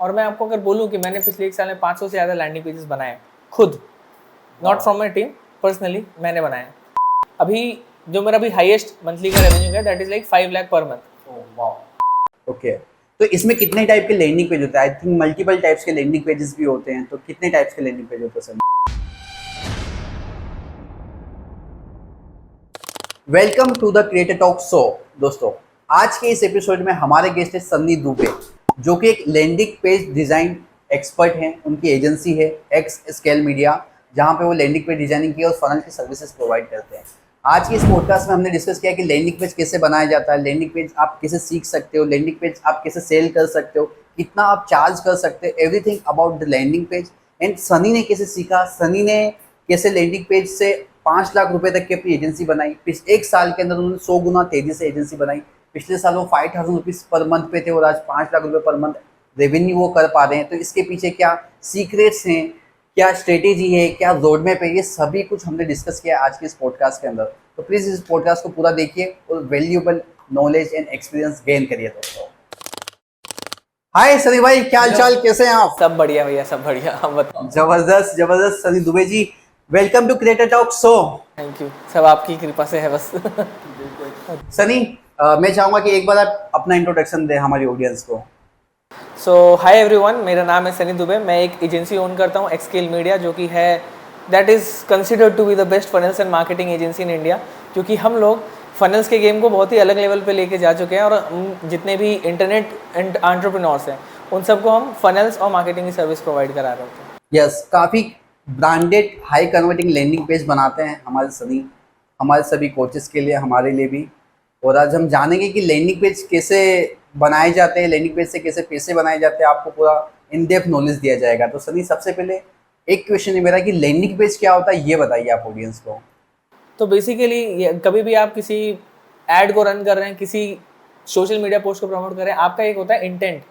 और मैं आपको अगर बोलूँ कि मैंने पिछले 1 साल में 500 से ज़्यादा लैंडिंग पेजेस बनाए खुद, not from my team, personally मैंने बनाया। अभी जो मेरा अभी हाईएस्ट मंथली का रेवेन्यू है that is like 5 lakh per month. Okay, तो इसमें कितने टाइप के लैंडिंग पेज होते हैं? आई थिंक मल्टीपल टाइप्स के लैंडिंग पेजेस भी होते हैं, तो कितने टाइप्स के लैंडिंग पेज होते हैं sir? Welcome to the creator talk show. दोस्तों, आज के इस एपिसोड में हमारे गेस्ट है सन्नी दुबे, जो कि एक लैंडिंग पेज डिजाइन एक्सपर्ट हैं। उनकी एजेंसी है एक्स स्केल मीडिया, जहां पे वो लैंडिंग पेज डिजाइनिंग की और फनल की सर्विसेज प्रोवाइड करते हैं। आज के इस पॉडकास्ट में हमने डिस्कस किया कि लैंडिंग पेज कैसे बनाया जाता है, लैंडिंग पेज आप कैसे सीख सकते हो, लैंडिंग पेज आप कैसे सेल कर सकते हो, कितना आप चार्ज कर सकते हो, everything about the landing page. And Sunny ने कैसे सीखा, सनी ने कैसे लैंडिंग पेज से 5 लाख रुपए तक की अपनी एजेंसी बनाई। पिछले 1 साल के अंदर उन्होंने 100 गुना तेजी से एजेंसी बनाई। पिछले साल वो 5000 रुपीज पर मंथ पे थे और आज 5 लाख रुपए पर मंथ रेवेन्यू वो कर पा रहे हैं। तो इसके पीछे क्या सीक्रेट्स हैं, क्या स्ट्रेटेजी है, क्या रोड मैप है, ये सभी कुछ हमने डिस्कस किया आज के इस पॉडकास्ट के अंदर। तो प्लीज इस पॉडकास्ट को पूरा देखिए और valuable knowledge and experience gain करिए दोस्तों। हाय सनी भाई, क्या हाल चाल, कैसे हैं आप? सब बढ़िया भैया, सब बढ़िया। हम बताओ। जबरदस्त जबरदस्त। Sunny Dubey ji, welcome to creator talk show. Thank you, सब आपकी कृपा से है बस। सनी, मैं चाहूंगा कि एक बार आप अपना इंट्रोडक्शन दें हमारी ऑडियंस को। सो हाय एवरीवन, मेरा नाम है सनी दुबे। मैं एक एजेंसी ओन करता हूँ एक्सकेल मीडिया, जो कि है that is considered to be the best funnels and marketing agency in India, क्योंकि हम लोग फनल्स के गेम को बहुत ही अलग लेवल पे लेके जा चुके हैं। और हम जितने भी इंटरनेट एंड एंटरप्रेन्योर्स हैं उन सबको हम फनल्स और मार्केटिंग की सर्विस प्रोवाइड करा रहे होते हैं। यस, काफ़ी branded high converting landing page बनाते हैं हमारे सनी, हमारे सभी कोचेस के लिए, हमारे लिए भी। और आज हम जानेंगे कि लैंडिंग पेज कैसे बनाए जाते हैं, लैंडिंग पेज से कैसे पैसे बनाए जाते हैं, आपको पूरा इन डेप्थ नॉलेज दिया जाएगा। तो सनी, सबसे पहले एक क्वेश्चन है मेरा कि लैंडिंग पेज क्या होता है, ये बताइए आप ऑडियंस को। तो बेसिकली कभी भी आप किसी ऐड को रन कर रहे हैं, किसी सोशल मीडिया पोस्ट को प्रमोट कर रहे हैं, आपका एक होता है इंटेंट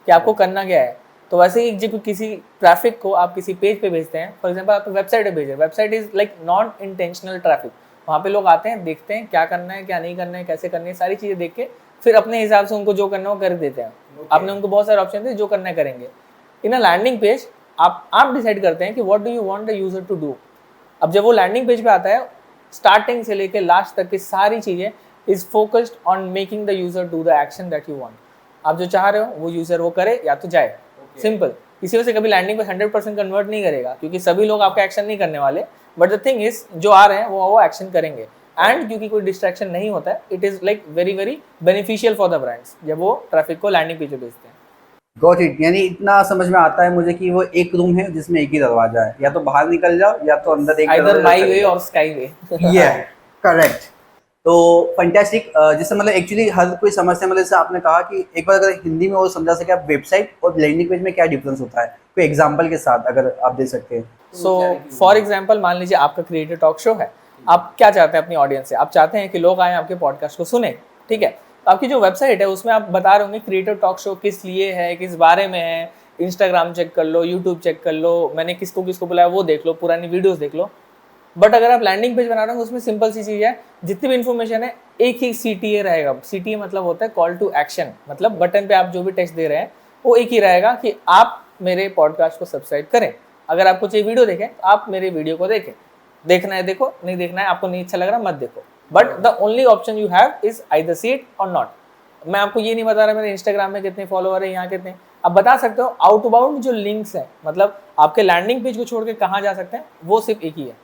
कि आपको करना क्या है। तो वैसे ही जब किसी ट्रैफिक को आप किसी पेज पे भेजते हैं, फॉर एग्जांपल आप वेबसाइट पे भेज रहे हैं, website is like not intentional traffic. वहाँ पे लोग आते हैं, देखते हैं क्या करना है, क्या नहीं करना है, कैसे करनी है, सारी चीज़ें देख के फिर अपने हिसाब से उनको जो करना है वो कर देते हैं। आपने उनको बहुत सारे ऑप्शन दिए, जो करना है करेंगे। इन अ लैंडिंग पेज आप डिसाइड करते हैं कि what do you want the user to do. अब जब वो लैंडिंग पेज पे आता है, स्टार्टिंग से लेके लास्ट तक की सारी चीज़ें is focused on making the user do the action that you want. आप जो चाह रहे हो वो यूजर वो करे या तो जाए, सिंपल। इसी वजह से कभी लैंडिंग पे 100% कन्वर्ट नहीं करेगा, क्योंकि सभी लोग आपका एक्शन नहीं करने वाले। बट द थिंग इज, जो आ रहे हैं वो एक्शन करेंगे। एंड क्योंकि कोई डिस्ट्रैक्शन नहीं होता है, it is like very very beneficial for the brands जब वो ट्रैफिक को लैंडिंग पेज पे भेजते हैं। Got it. यानी इतना समझ में आता है मुझे कि वो एक रूम है जिसमें एक ही दरवाजा है, या तो बाहर निकल जाओ या तो अंदर एक आइदर दरवाजा माई चले वे जाओ। और स्काई वे। ये करेक्ट। तो फैंटास्टिक। जैसे मतलब एक्चुअली हर कोई समझता है, मतलब जैसे आपने कहा कि एक बार अगर हिंदी में वो समझा सके आप, वेबसाइट और लैंडिंग पेज में क्या डिफरेंस होता है, कोई एग्जांपल के साथ अगर आप दे सकते हैं। सो फॉर एग्जाम्पल, मान लीजिए आपका क्रिएटर टॉक शो है। आप क्या चाहते हैं अपनी ऑडियंस से? आप चाहते हैं कि लोग आए आपके पॉडकास्ट को सुने, ठीक है। तो आपकी जो वेबसाइट है उसमें आप बता रहे होंगे क्रिएटर टॉक शो किस लिए है, किस बारे में है। इंस्टाग्राम चेक कर लो, यूट्यूब चेक कर लो, मैंने किसको किसको बुलाया वो देख लो, पुरानी वीडियोस देख लो। बट अगर आप लैंडिंग पेज बना रहे हो उसमें सिंपल सी चीज़ है, जितनी भी इन्फॉर्मेशन है एक ही CTA रहेगा। CTA मतलब होता है कॉल टू एक्शन, मतलब बटन पे आप जो भी टेक्स्ट दे रहे हैं वो एक ही रहेगा कि आप मेरे पॉडकास्ट को सब्सक्राइब करें। अगर आपको चाहिए वीडियो देखें तो आप मेरे वीडियो को देखें, देखना है देखो, नहीं देखना है, आपको नहीं अच्छा लग रहा मत देखो। But the only option you have is either see it और नॉट। मैं आपको ये नहीं बता रहा मेरे इंस्टाग्राम में कितने फॉलोअर है, यहाँ कितने। आप बता सकते हो आउटबाउंड जो लिंक्स हैं, मतलब आपके लैंडिंग पेज को छोड़ के कहाँ जा सकते हैं, वो सिर्फ एक ही है।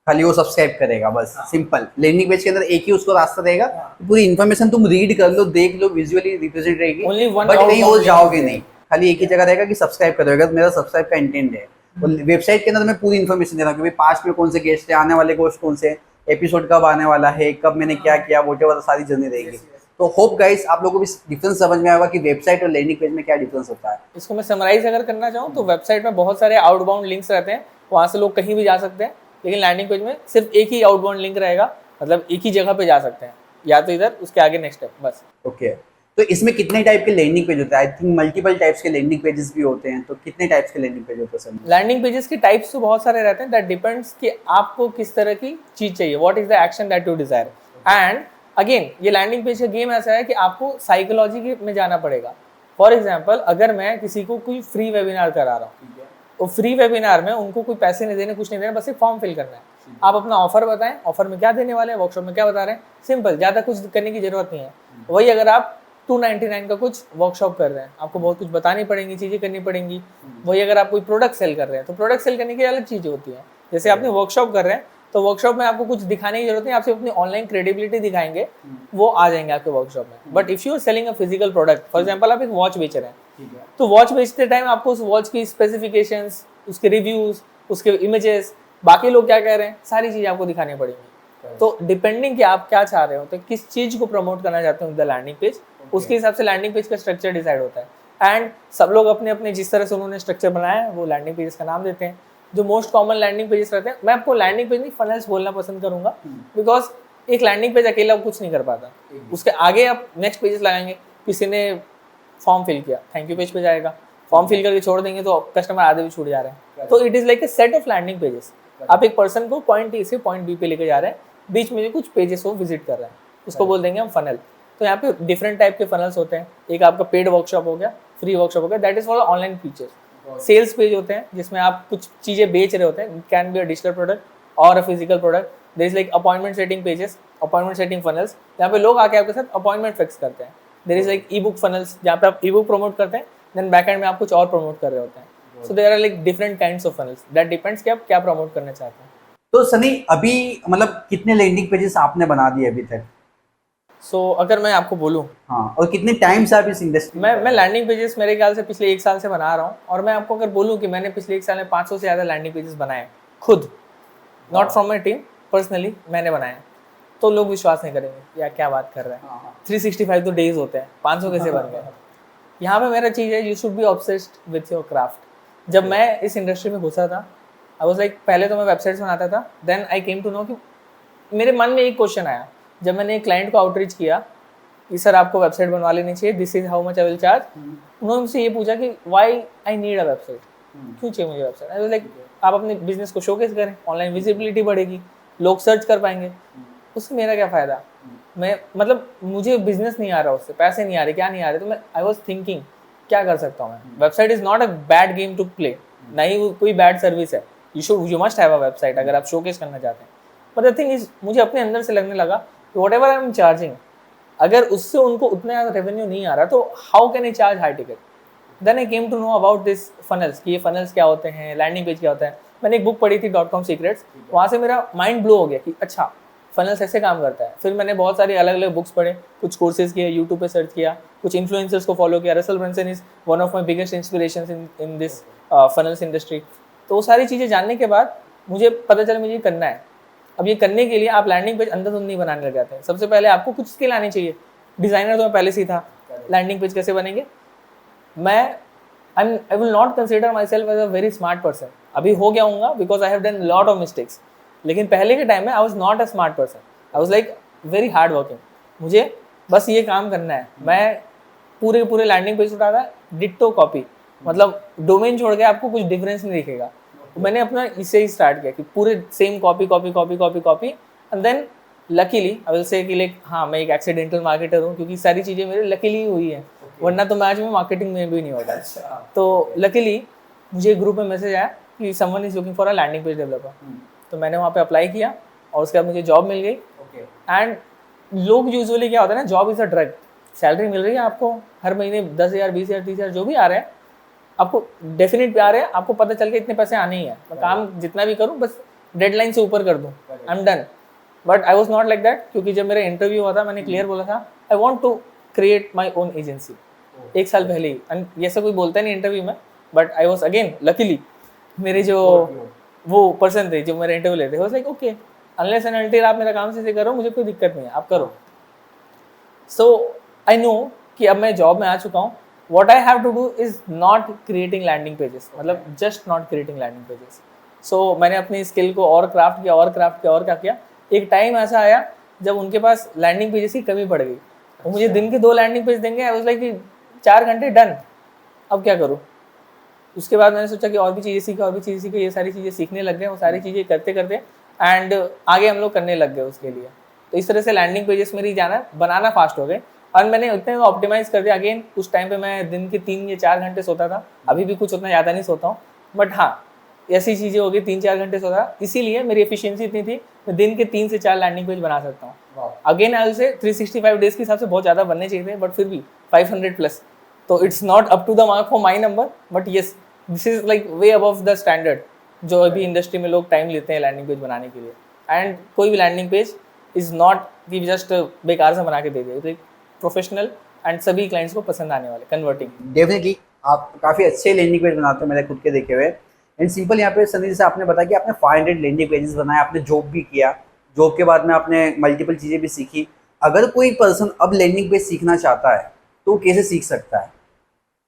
खाली वो सब्सक्राइब करेगा बस, सिंपल। लैंडिंग पेज के अंदर एक ही उसको रास्ता रहेगा, पूरी इन्फॉर्मेशन तुम रीड कर लो, देख लो, विजुअली रिप्रेजेंट रहेगी, Only one बट कहीं outbound और link जाओगे है। नहीं। खाली एक ही जगह रहेगा कि सब्सक्राइब करोगे, मेरा सब्सक्राइब का इंटेंट है। और वेबसाइट के अंदर मैं पूरी इन्फॉर्मेशन दे रहा हूँ कि पास्ट में कौन से गेस्ट है, आने वाले गेस्ट कौन से, एपिसोड कब आने वाला है, कब मैंने क्या किया, वोटेवर सारी जर्नी रहेगी। तो होप गाइस आप लोगों को भी डिफरेंस समझ में आएगा कि वेबसाइट और लैंडिंग पेज में क्या डिफरेंस होता है। इसको मैं समराइज अगर करना चाहूँ तो वेबसाइट में बहुत सारे आउटबाउंड लिंक्स रहते हैं, वहाँ से लोग कहीं भी जा सकते हैं। लेकिन लैंडिंग पेज में सिर्फ एक ही आउटबाउंड लिंक रहेगा, मतलब एक ही जगह पे जा सकते हैं, या तो इधर उसके आगे नेक्स्ट स्टेप बस। ओके, तो इसमें कितने टाइप के लैंडिंग पेज होते हैं? आई थिंक मल्टीपल टाइप्स के लैंडिंग पेजेस भी होते हैं, तो कितने टाइप्स के लैंडिंग पेज होते हैं? लैंडिंग पेजेस के टाइप्स तो बहुत सारे रहते हैं, दैट डिपेंड्स कि आपको किस तरह की चीज़ चाहिए, what is the action that you desire. And again ये लैंडिंग पेज का गेम ऐसा है कि आपको साइकोलॉजी में जाना पड़ेगा। फॉर एग्जाम्पल अगर मैं किसी को कोई फ्री वेबिनार करा रहा हूँ, तो फ्री वेबिनार में उनको कोई पैसे नहीं देने, कुछ नहीं देना, बस एक फॉर्म फिल करना है। आप अपना ऑफर बताएं, ऑफर में क्या देने वाले हैं, वर्कशॉप में क्या बता रहे हैं, सिंपल, ज़्यादा कुछ करने की जरूरत नहीं है। वही अगर आप 299 का कुछ वर्कशॉप कर रहे हैं, आपको बहुत कुछ बतानी पड़ेंगी, चीज़ें करनी पड़ेंगी। वही अगर आप कोई प्रोडक्ट सेल कर रहे हैं, तो प्रोडक्ट सेल करने की अलग चीज़ें होती हैं। जैसे आपने वर्कशॉप कर रहे हैं, तो वर्कशॉप में आपको कुछ दिखाने की जरूरत नहीं, आप सिर्फ अपनी ऑनलाइन क्रेडिबिलिटी दिखाएंगे, वो आ जाएंगे आपके वर्कशॉप में। But if you are selling a physical product, for example आप एक वॉच बेच रहे हैं, तो वॉच बेचते टाइम आपको उस वॉच की स्पेसिफिकेशंस, उसके रिव्यूज़, उसके इमेजेस, बाकी लोग क्या कह रहे हैं, सारी चीज़ें आपको दिखानी पड़ेंगी। तो डिपेंडिंग कि आप क्या चाह रहे हो, तो किस चीज़ को प्रमोट करना चाहते हो द लैंडिंग पेज, उसके हिसाब से लैंडिंग पेज का स्ट्रक्चर डिसाइड होता है। एंड सब लोग अपने अपने जिस तरह से उन्होंने स्ट्रक्चर बनाया है वो लैंडिंग पेजेस का नाम देते हैं। जो मोस्ट कॉमन लैंडिंग पेजेस रहते हैं, मैं आपको लैंडिंग पेज नहीं फनल्स बोलना पसंद करूंगा, बिकॉज एक लैंडिंग पेज अकेला कुछ नहीं कर पाता, उसके आगे आप नेक्स्ट पेजेस लगाएंगे। किसी ने फॉर्म फिल किया, थैंक यू पेज पे जाएगा, फॉर्म फिल करके छोड़ देंगे तो कस्टमर आधे भी छूट जा रहे हैं। तो it is like a set of landing pages. आप एक पर्सन को पॉइंट ए से पॉइंट बी पे लेके जा रहे हैं, बीच में भी कुछ पेजेस को विजिट कर रहे हैं, उसको बोल देंगे हम फनल। तो यहाँ पे डिफरेंट टाइप के फनल्स होते हैं। एक आपका पेड वर्कशॉप हो गया, फ्री वर्कशॉप हो गया, that is for online features. Sales page होते हैं जिसमें आप कुछ चीज़ें बेच रहे होते हैं, can be a digital product और a physical product. There is like appointment setting pages, appointment setting funnels, जहाँ पे लोग आके आपके साथ अपॉइंटमेंट फिक्स करते हैं। There is like e book funnels, जहाँ पे आप ई बुक प्रमोट करते हैं, देन बैक एंड में आप कुछ और प्रमोट कर रहे होते हैं। So there are like different kinds of funnels, that depends कि आप क्या प्रमोट करना चाहते हैं। तो सनी अभी मतलब कितने लैंडिंग पेजेस आपने बना दिए अभी तक? अगर मैं आपको बोलूँ, हाँ, और कितने टाइम से आप इस इंडस्ट्री मैं लैंडिंग पेजेस मेरे ख्याल से पिछले 1 साल से बना रहा हूँ। और मैं आपको अगर बोलूँ कि मैंने पिछले 1 साल में 500 से ज़्यादा लैंडिंग पेजेस बनाए खुद, not from my team, personally मैंने बनाए, तो लोग विश्वास नहीं करेंगे या क्या बात कर रहे हैं। 365 तो डेज होते हैं, 500 कैसे बन गए। यहाँ पे मेरा चीज़ है, you should be obsessed with your craft. जब मैं इस इंडस्ट्री में घुसा था, आई वाज लाइक, पहले तो मैं वेबसाइट्स बनाता था, then I came to know कि मेरे मन में एक क्वेश्चन आया जब मैंने एक क्लाइंट को आउटरीच किया कि सर आपको वेबसाइट बनवा लेनी चाहिए, this is how much I will charge. उन्होंने मुझसे ये पूछा कि why I need a website, क्यों चाहिए मुझे वेबसाइट। आई वाज लाइक, आप अपने बिजनेस को शोकेस करें, ऑनलाइन विजिबिलिटी बढ़ेगी, लोग सर्च कर पाएंगे, उससे मेरा क्या फ़ायदा। मैं मतलब मुझे बिजनेस नहीं आ रहा, उससे पैसे नहीं आ रहे, क्या नहीं आ रहे, तो मैं आई वॉज थिंकिंग क्या कर सकता हूँ मैं। Website is not a bad game to play, ना ही कोई बैड सर्विस है। You must have a website अगर आप शोकेस करना चाहते हैं। बट द थिंग इज, मुझे अपने अंदर से लगने लगा कि what ever I am charging, अगर उससे उनको उतना ज़्यादा रेवेन्यू नहीं आ रहा, तो how can I charge high ticket. Then I came to know about this funnels, कि ये फनल्स क्या होते हैं, लैंडिंग पेज क्या होता है। मैंने एक बुक पढ़ी थी .com सीक्रेट्स, वहाँ से मेरा माइंड ब्लो हो गया कि अच्छा फनल्स ऐसे काम करता है। फिर मैंने बहुत सारी अलग अलग बुक्स पढ़े, कुछ कोर्सेज किए, यूट्यूब पे सर्च किया, कुछ इन्फ्लुएंसर्स को फॉलो किया। Russell Brunson is one of my biggest inspirations in this funnels industry. तो वो सारी चीज़ें जानने के बाद मुझे पता चला मुझे ये करना है। अब ये करने के लिए आप लैंडिंग पेज अंधाधुंध नहीं बनाने लग जाते हैं। सबसे पहले आपको कुछ स्किल आनी चाहिए। डिज़ाइनर तो मैं पहले से ही था, लैंडिंग पेज कैसे बनेंगे। I will not consider myself as a very smart person, अभी हो गया हूँ because I have done lot of mistakes. लेकिन पहले के टाइम में I was not a smart person, I was like very hard working. मुझे बस ये काम करना है। मैं पूरे लैंडिंग पेज उठाता, डिट्टो कॉपी, मतलब डोमेन छोड़ के आपको कुछ डिफरेंस नहीं दिखेगा। तो मैंने अपना इससे ही स्टार्ट किया कि पूरे same copy and then luckily I will say कि लाइक हाँ मैं एक एक्सीडेंटल मार्केटर हूँ, क्योंकि सारी चीज़ें मेरे लकीली हुई है, वरना तो मैं आज में मार्केटिंग में भी नहीं होता। तो लकीली मुझे एक ग्रुप में मैसेज आया कि someone is looking for a landing page developer. तो मैंने वहाँ पे अप्लाई किया और उसके बाद मुझे जॉब मिल गई। एंड लोग यूजुअली क्या होता है ना, job is a drug. Salary मिल रही है आपको हर महीने 10,000 20,000 30,000 जो भी आ रहे हैं, आपको डेफिनेट भी आ रहे हैं, आपको पता चल के इतने पैसे आने ही है। मैं काम जितना भी करूँ बस डेडलाइन से ऊपर कर दूँ, I am done. But I was not like that, क्योंकि जब मेरा इंटरव्यू हुआ था मैंने क्लियर बोला था I want to create my own agency. 1 साल पहले ही, एंड ये सब कोई बोलता नहीं इंटरव्यू में, but I was again luckily मेरे जो वो पर्सन थे जो मेरे इंटरव्यू लेते, was like okay unless and until आप मेरा काम से करो, मुझे कोई दिक्कत नहीं है, आप करो। सो आई नो कि अब मैं जॉब में आ चुका हूँ। What I have to do is not creating landing pages, मतलब just not creating landing pages. So मैंने अपनी स्किल को और क्राफ्ट किया और क्या किया। एक टाइम ऐसा आया जब उनके पास लैंडिंग पेजेस की कमी पड़ गई, वो मुझे दिन के 2 लैंडिंग पेज देंगे, आई वाज लाइक कि 4 घंटे डन, अब क्या करूँ। उसके बाद मैंने सोचा कि और भी चीज़ें सीखें, ये सारी चीज़ें सीखने लग गए, वो सारी चीज़ें करते करते एंड आगे हम लोग करने लग गए उसके लिए। तो इस तरह से लैंडिंग पेजेस मेरी बनाना फास्ट हो गए। और मैंने उतने ऑप्टिमाइज कर दिया। अगेन उस टाइम पे मैं दिन के 3 या 4 घंटे सोता था, अभी भी कुछ उतना ज़्यादा नहीं सोता हूँ, बट हाँ ऐसी चीज़ें हो गई 3-4 घंटे सोता, इसीलिए मेरी एफिशिएंसी इतनी थी मैं दिन के 3 से 4 लैंडिंग पेज बना सकता हूँ। अगेन आई विल से 365 डेज के हिसाब से बहुत ज़्यादा बनने चाहिए थे, बट फिर भी 500 प्लस, तो it's not up to the mark for my number, but yes this is like way above the standard जो अभी इंडस्ट्री में लोग टाइम लेते हैं लैंडिंग पेज बनाने के लिए। एंड कोई भी लैंडिंग पेज इज़ नॉट कि जस्ट बेकार से बना के दे दिया, लाइक प्रोफेशनल एंड सभी क्लाइंट्स को पसंद आने वाले कन्वर्टिंग। डेफिनेटली आप काफ़ी अच्छे लैंडिंग पेज बनाते हो, मैंने खुद के देखे हुए। एंड सिंपल यहाँ पे सनी जैसे आपने बताया कि आपने 500 लैंडिंग पेजेस बनाए, आपने जॉब भी किया, जॉब के बाद में आपने मल्टीपल चीज़ें भी सीखी। अगर कोई पर्सन अब लैंडिंग पेज सीखना चाहता है तो वो कैसे सीख सकता है,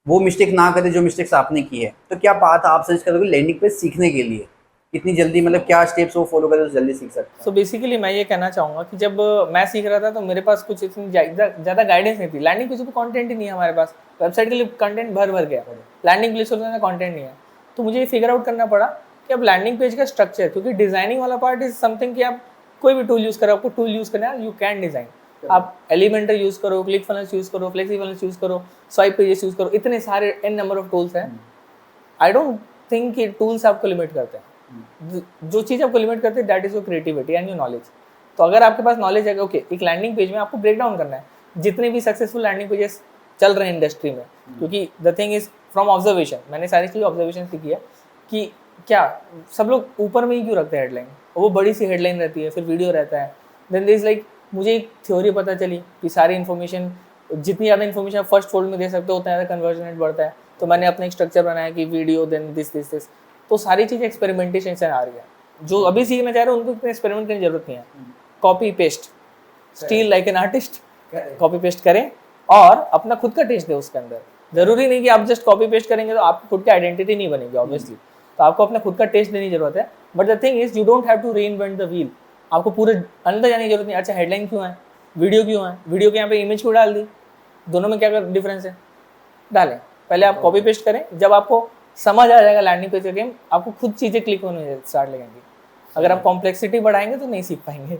वो मिस्टेक ना करे जो मिस्टेक्स आपने की है, तो क्या बात आप सजेस्ट करोगे लैंडिंग पेज सीखने के लिए कितनी जल्दी, मतलब क्या स्टेप्स वो फॉलो करे तो जल्दी सीख सकता है? सो बेसिकली मैं ये कहना चाहूँगा कि जब मैं सीख रहा था तो मेरे पास कुछ इतनी ज़्यादा गाइडेंस नहीं थी। लैंडिंग पेज पे कंटेंट ही नहीं है हमारे पास, वेबसाइट के लिए कंटेंट भर गया, लैंडिंग पेज पर कंटेंट नहीं है। तो मुझे ये फिगर आउट करना पड़ा कि अब लैंडिंग पेज का स्ट्रक्चर, क्योंकि डिज़ाइनिंग वाला पार्ट इज समथिंग कि आप कोई भी टूल यूज़ करो, आपको टूल यूज़ करना है, यू कैन डिज़ाइन। आप एलिमेंटर यूज़ करो, क्लिक फनल्स यूज़ करो, फ्लेक्सी फनल्स यूज़ करो, स्वाइप पेजेस यूज़ करो, इतने सारे एन नंबर ऑफ टूल्स हैं। आई डोंट थिंक कि टूल्स आपको लिमिट करते हैं। जो चीज़ आपको लिमिट करते हैं that is your creativity and your knowledge. तो अगर आपके पास नॉलेज है, ओके एक लैंडिंग पेज में आपको ब्रेक डाउन करना है जितने भी सक्सेसफुल लैंडिंग पेजेस चल रहे हैं इंडस्ट्री में, क्योंकि the thing is from observation, मैंने सारी चीज़ ऑब्जर्वेशन सीखी है कि क्या सब लोग ऊपर में ही क्यों रखते हैं हेडलाइन, वो बड़ी सी हेडलाइन रहती है, फिर वीडियो रहता है, देन दिस लाइक मुझे एक थ्योरी पता चली कि सारी इन्फॉर्मेशन, जितनी ज़्यादा इन्फॉर्मेशन आप फर्स्ट फोल्ड में दे सकते हो उतना ज़्यादा कन्वर्जन रेट बढ़ता है। तो मैंने अपना एक स्ट्रक्चर बनाया कि वीडियो देन दिस, तो सारी चीज़ एक्सपेरिमेंटेशन से आ रही है। जो अभी सीखना चाह रहे हैं उनको इतना एक्सपेरिमेंट करने की जरूरत नहीं है, copy paste, steel like an artist, copy paste करें और अपना खुद का टेस्ट दे उसके अंदर। जरूरी नहीं कि आप जस्ट कॉपी पेस्ट करेंगे तो आपकी खुद की आइडेंटिटी नहीं बनेगी ऑब्वियसली, तो आपको अपना खुद का टेस्ट देने की जरूरत है। But the thing is you don't have to reinvent the wheel, आपको पूरे अंदर जाने की जरूरत नहीं। अच्छा हेडलाइन क्यों है, वीडियो क्यों है, वीडियो के यहाँ पे इमेज क्यों डाल दी, दोनों में क्या डिफरेंस है, डालें। पहले आप कॉपी पेस्ट करें, जब आपको समझ आ जाएगा लैंडिंग पेज का गेम, आपको खुद चीज़ें क्लिक होने स्टार्ट लगेंगी। अगर आप कॉम्प्लेक्सिटी बढ़ाएंगे तो नहीं सीख पाएंगे।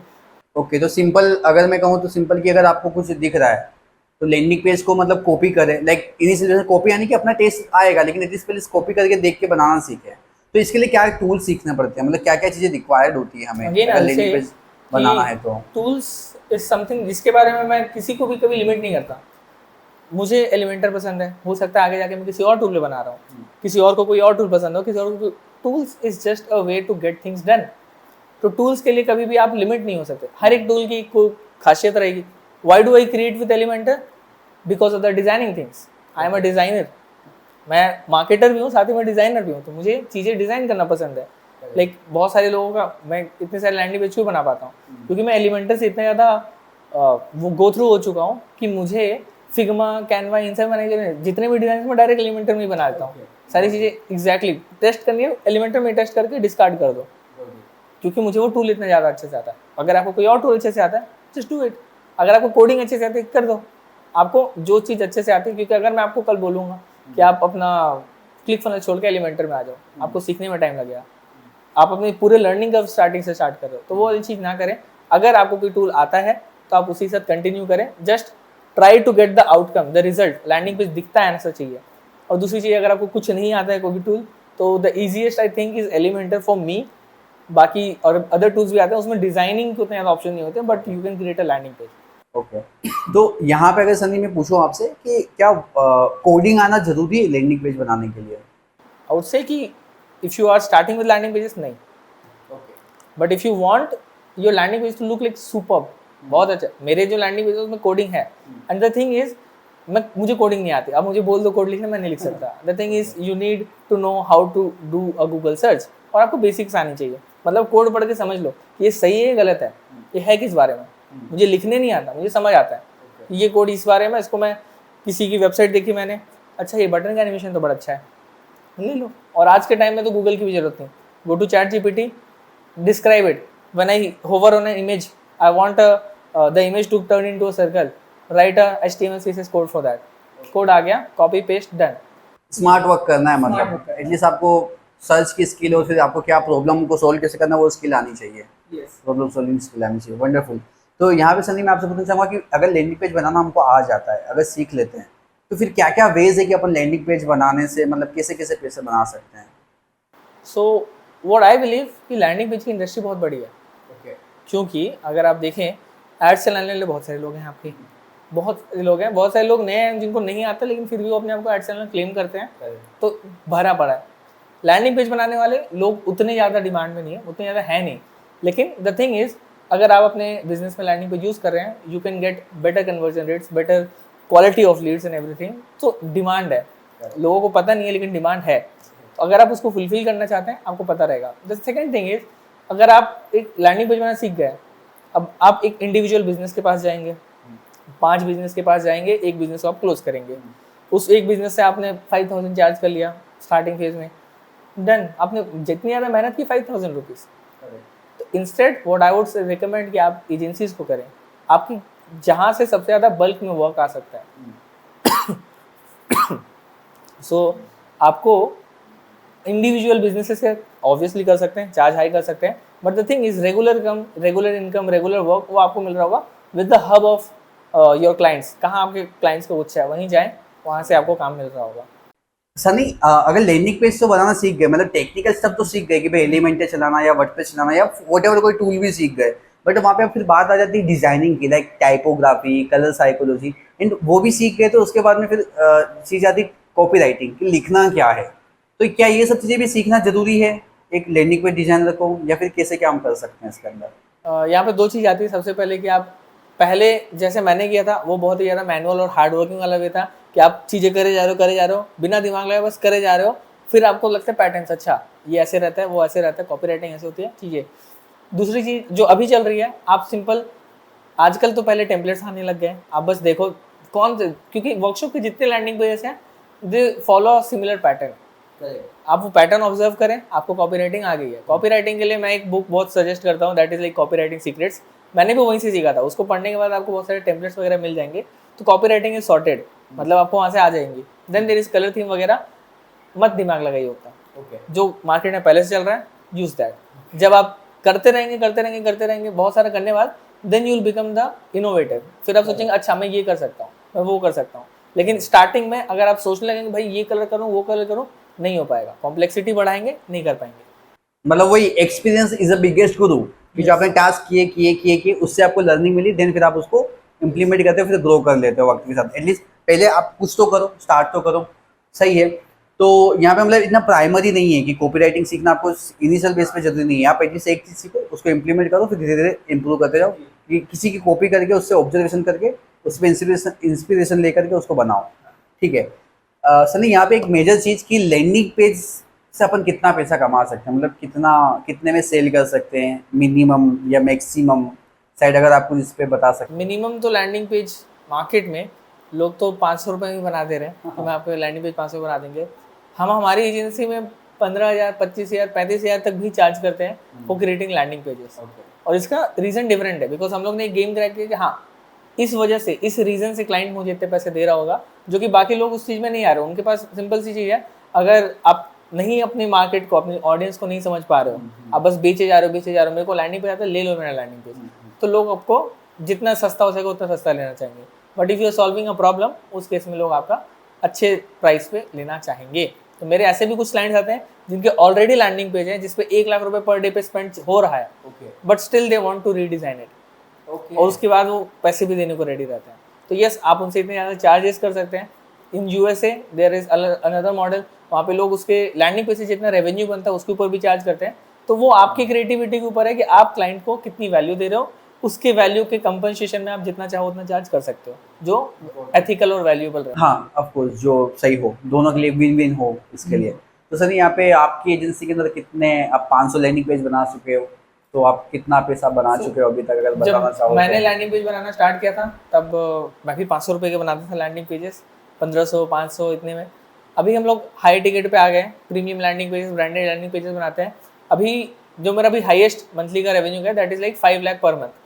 ओके, तो सिंपल अगर मैं कहूँ तो सिंपल कि अगर आपको कुछ दिख रहा है तो लैंडिंग पेज को मतलब कॉपी करें, लाइक इनिशियल कॉपी यानी कि अपना टेस्ट आएगा, लेकिन एटलीस्ट पहले कॉपी करके देख के बनाना सीखे। तो इसके लिए क्या टूल सीखने पड़ते हैं, मतलब क्या क्या चीज़ें रिक्वायर्ड होती है हमें अगर लैंडिंग पेज बनाना है तो? टूल्स इज समथिंग जिसके बारे में मैं किसी को भी कभी लिमिट नहीं करता। मुझे एलिमेंटर पसंद है, हो सकता है आगे जाके मैं किसी और टूल पे बना रहा हूँ, किसी और को कोई और टूल पसंद हो, किसी और को। Tools is just a way to get things done. तो टूल्स के लिए कभी भी आप लिमिट नहीं हो सकते, हर एक टूल की कोई खासियत रहेगी। Why do I create with Elementor? Because of the designing things. I am a designer, मैं मार्केटर भी हूँ साथ ही मैं डिजाइनर भी हूँ, तो मुझे चीज़ें डिज़ाइन करना पसंद है। लाइक बहुत सारे लोगों का मैं इतने सारे लैंडिंग पेज क्यों बना पाता हूँ, क्योंकि मैं एलिमेंटर से इतना ज़्यादा वो गो थ्रू हो चुका हूँ कि मुझे फिग्मा, कैनवा, इन सब बनाने के लिए जितने भी डिजाइन मैं डायरेक्ट एलिमेंटर में ही बना देता हूँ। सारी चीज़ें एग्जैक्टली टेस्ट करनी है, एलिमेंटर में टेस्ट करके डिस्कार्ड कर दो, क्योंकि मुझे वो टूल इतना ज़्यादा अच्छे से आता है। अगर आपको कोई और टूल अच्छे से आता है जस्ट डू इट। अगर आपको कोडिंग अच्छे से आती है कर दो, आपको जो चीज़ अच्छे से आती है। क्योंकि अगर मैं आपको कल बोलूँगा कि आप अपना क्लिक फनल छोड़ के एलिमेंटर में आ जाओ, आपको सीखने में टाइम लगेगा, आप अपने पूरे लर्निंग का स्टार्टिंग से स्टार्ट कर रहे हो, तो वो वाली चीज़ ना करें। अगर आपको कोई टूल आता है तो आप उसी के साथ कंटिन्यू करें, just try to get the outcome, the result landing page दिखता है ऐसा चाहिए। और दूसरी चीज़, अगर आपको कुछ नहीं आता है कोई भी टूल, तो the easiest I think is Elementor for me. बाकी और अदर टूल्स भी आते हैं, उसमें डिजाइनिंग के उतने ज़्यादा ऑप्शन नहीं होते, but you can create a landing page. Okay, तो यहाँ पे अगर सनी मैं पूछूं आपसे कि क्या कोडिंग आना जरूरी है लैंडिंग पेज बनाने के लिए? आई वुड से कि if you are starting with landing pages नहीं, but if you want your landing page to look like superb, बहुत अच्छा। मेरे जो लैंडिंग पेज है उसमें कोडिंग है, एंड द थिंग इज मुझे कोडिंग नहीं आती। अब मुझे बोल दो कोड लिखना, मैं नहीं लिख सकता। The thing is you need to know how to do a Google search, और आपको बेसिक्स आनी चाहिए। मतलब कोड पढ़ के समझ लो ये सही है गलत है, ये है किस बारे में। मुझे लिखने नहीं आता, मुझे समझ आता है ये कोड इस बारे में, इसको मैं किसी की वेबसाइट देखी मैंने, अच्छा ये बटन का एनिमेशन तो बड़ा अच्छा है, ले लो। और आज के टाइम में तो गूगल की भी जरूरत नहीं, go to ChatGPT, describe it, when I hover on an image, I want the image to turn into a circle, write a HTML CSS code for that, code आ गया, copy paste done. Smart work करना है, मतलब at least आपको search की skill और फिर आपको क्या प्रॉब्लम को सॉल्व कैसे करना है वो स्किल आनी चाहिए, प्रॉब्लम सॉल्विंग स्किल आनी चाहिए। वंडरफुल। तो यहाँ पे सनी मैं आपसे पूछना चाहूँगा कि अगर लैंडिंग पेज बनाना हमको आ जाता है, अगर सीख लेते हैं, तो फिर क्या क्या वेज है कि अपन लैंडिंग पेज बनाने से मतलब कैसे कैसे पैसे बना सकते हैं? सो व्हाट आई बिलीव कि लैंडिंग पेज की इंडस्ट्री बहुत बड़ी है, ओके। क्योंकि अगर आप देखें एड्स चलाने वाले बहुत सारे लोग हैं आपके, बहुत सारे लोग हैं, बहुत सारे लोग नए हैं जिनको नहीं आता लेकिन फिर भी वो अपने आप को एड्स चैनल क्लेम करते हैं, तो भरा पड़ा है। लैंडिंग पेज बनाने वाले लोग उतने ज़्यादा डिमांड में नहीं है, उतने ज़्यादा है नहीं, लेकिन द थिंग इज़ अगर आप अपने बिजनेस में लैंडिंग पेज यूज़ कर रहे हैं, you can get better conversion rates, better quality of Leeds and everything. तो डिमांड है, लोगों को पता नहीं है लेकिन डिमांड है। तो अगर आप उसको फुलफिल करना चाहते हैं आपको पता रहेगा। द सेकेंड थिंग इज, अगर आप एक लैंडिंग पेज बनाना सीख गए, अब आप एक इंडिविजुअल बिजनेस के पास जाएंगे, 5 बिजनेस के पास जाएंगे, एक बिजनेस को आप क्लोज करेंगे, उस एक बिजनेस से आपने 5000 चार्ज कर लिया स्टार्टिंग फेज में, डन, आपने जितनी ज़्यादा मेहनत की 5000 रुपीज़। तो instead what I would recommend कि आप एजेंसीज को करें, आपकी जहाँ से सबसे ज़्यादा बल्क में वर्क आ सकता है। सो आपको इंडिविजुअल बिजनेसेस से ऑब्वियसली कर सकते हैं, चार्ज हाई कर सकते हैं, but the thing is regular income, regular work वो आपको मिल रहा होगा with the hub of your clients. कहाँ आपके क्लाइंट्स को उच्च है वहीं जाएं, वहाँ से आपको काम मिल रहा होगा। सनी अगर लैंडिंग पेज तो बनाना सीख गए, मतलब टेक्निकल स्टफ तो सीख गए कि भाई एलिमेंटर चलाना या वर्डप्रेस चलाना या व्हाटएवर कोई टूल भी सीख गए, बट वहाँ पे फिर बात आ जाती है डिजाइनिंग की, like typography, colour psychology, and वो भी सीख गए तो उसके बाद में फिर चीज आती कॉपी राइटिंग कि लिखना क्या है। तो क्या ये सब चीज़ें भी सीखना जरूरी है एक लैंडिंग पेज डिजाइनर को, या फिर कैसे क्या हम कर सकते हैं इसके अंदर? यहाँ पे 2 चीज़ आती है। सबसे पहले कि आप पहले जैसे मैंने किया था वो बहुत ही ज़्यादा मैनुअल और हार्ड वर्किंग वाला वे था कि आप चीज़ें करे जा रहे हो बिना दिमाग लगाए, बस करे जा रहे हो, फिर आपको लगता है पैटर्न्स, अच्छा ये ऐसे रहता है, वो ऐसे रहता है, कॉपी राइटिंग ऐसे होती है चीज़ें। दूसरी चीज़ जो अभी चल रही है, आप सिंपल, आजकल तो पहले टेम्पलेट्स आने लग गए, आप बस देखो कौन से, क्योंकि वर्कशॉप के जितने लैंडिंग पेजेस हैं दे फॉलो सिमिलर पैटर्न, आप वो पैटर्न ऑब्जर्व करें, आपको कॉपी राइटिंग आ गई है। कॉपी राइटिंग के लिए मैं एक बुक बहुत सजेस्ट करता हूँ, that is like copy writing secrets. मैंने भी वहीं से सीखा था, उसको पढ़ने के बाद आपको बहुत सारे टेम्पलेट्स वगैरह मिल जाएंगे, तो कॉपी राइटिंग इज सॉर्टेड, मतलब आपको वहाँ से आ जाएंगी। Then there is colour theme वगैरह, मत दिमाग लगाइए होता, जो मार्केट में पहले से चल रहा है यूज दैट। जब आप करते रहेंगे बहुत सारा करने बाद, then you will become the innovator. फिर आप सोचेंगे अच्छा मैं ये कर सकता हूँ, मैं वो कर सकता हूँ, लेकिन स्टार्टिंग में अगर आप सोचने लगेंगे भाई ये कलर करूँ वो कलर करूँ, नहीं हो पाएगा, कॉम्प्लेक्सिटी बढ़ाएंगे, नहीं कर पाएंगे। मतलब वही एक्सपीरियंस इज अ बिगेस्ट गुरु कि जो आपने टास्क किए उससे आपको लर्निंग मिली, देन फिर आप उसको इम्प्लीमेंट करते हो, फिर ग्रो कर लेते हो वक्त के साथ। एटलीस्ट पहले आप कुछ तो करो, स्टार्ट तो करो, सही है। तो यहाँ पे मतलब इतना प्राइमरी नहीं है कि कॉपी राइटिंग सीखना आपको इनिशियल बेस पे जरूरी नहीं है, आप एटलीस्ट एक चीज़ सीखो, उसको इम्प्लीमेंट करो, फिर धीरे धीरे इंप्रूव करते जाओ कि किसी की कॉपी करके उससे ऑब्जर्वेशन करके उस पर इंस्पिरेशन लेकर के उसको बनाओ, ठीक है। सनी यहाँ पे एक मेजर चीज़ की लैंडिंग पेज से अपन कितना पैसा कमा सकते हैं, मतलब कितने में सेल कर सकते हैं, मिनिमम या मैक्सिमम साइड अगर आप कुछ इस पे बता सकते हैं। मिनिमम तो लैंडिंग पेज मार्केट में लोग तो 500 रुपये में बना दे रहे हैं कि मैं आपको लैंडिंग पेज 500 बना देंगे। हम हमारी एजेंसी में 15,000, 25,000, 35,000 तक भी चार्ज करते हैं फॉर क्रिएटिंग लैंडिंग पेजेस। और इसका रीज़न डिफरेंट है, बिकॉज हम लोग ने एक गेम क्रैक किया कि हाँ इस वजह से, इस रीज़न से क्लाइंट मुझे इतने पैसे दे रहा होगा, जो कि बाकी लोग उस चीज़ में नहीं आ रहे। उनके पास सिंपल सी चीज़ है, अगर आप नहीं अपनी मार्केट को, अपनी ऑडियंस को नहीं समझ पा रहे हो, आप बस बेचे जा रहे हो, मेरे को लैंडिंग पेज आता है, ले लो मेरा लैंडिंग पेज, तो लोग आपको जितना सस्ता हो सके उतना सस्ता लेना चाहेंगे। But if you are solving a problem, उस केस में लोग आपका अच्छे प्राइस पे लेना चाहेंगे। तो मेरे ऐसे भी कुछ क्लाइंट्स आते हैं जिनके ऑलरेडी लैंडिंग पेज है जिसपे 1 लाख रुपए पर डे पे स्पेंड हो रहा है, but still they want to redesign it, और उसके बाद वो पैसे भी देने को रेडी रहते हैं। तो यस, आप उनसे इतने ज़्यादा चार्जेस कर सकते हैं। In USA there is another model, वहाँ पे लोग उसके लैंडिंग पेज से जितना रेवेन्यू बनता है उसके ऊपर भी चार्ज करते हैं। तो वो आपकी क्रिएटिविटी के ऊपर है कि आप क्लाइंट को कितनी वैल्यू दे रहे हो, उसके वैल्यू के कंपनसेशन में आप जितना चाहो उतना चार्ज कर सकते हो, जो एथिकल और वैल्यूएबल रहे। हाँ ऑफ कोर्स, जो सही हो, दोनों के लिए विन विन हो इसके लिए। तो सर यहाँ पे आपकी एजेंसी के अंदर कितने, आप 500 लैंडिंग पेज बना चुके हो, तो आप कितना पैसा बना चुके हो अभी तक अगर बताना चाहो? जब मैंने लैंडिंग पेज बनाना स्टार्ट किया था तब मैं भी 500 रुपये के बनाता था लैंडिंग पेजेस, 1500, 500 इतने में। अभी हम लोग हाई टिकट पे आ गए, premium landing pages, branded landing pages बनाते हैं। अभी जो मेरा अभी हाईएस्ट मंथली का रेवेन्यू है that is like 5 lakh per month.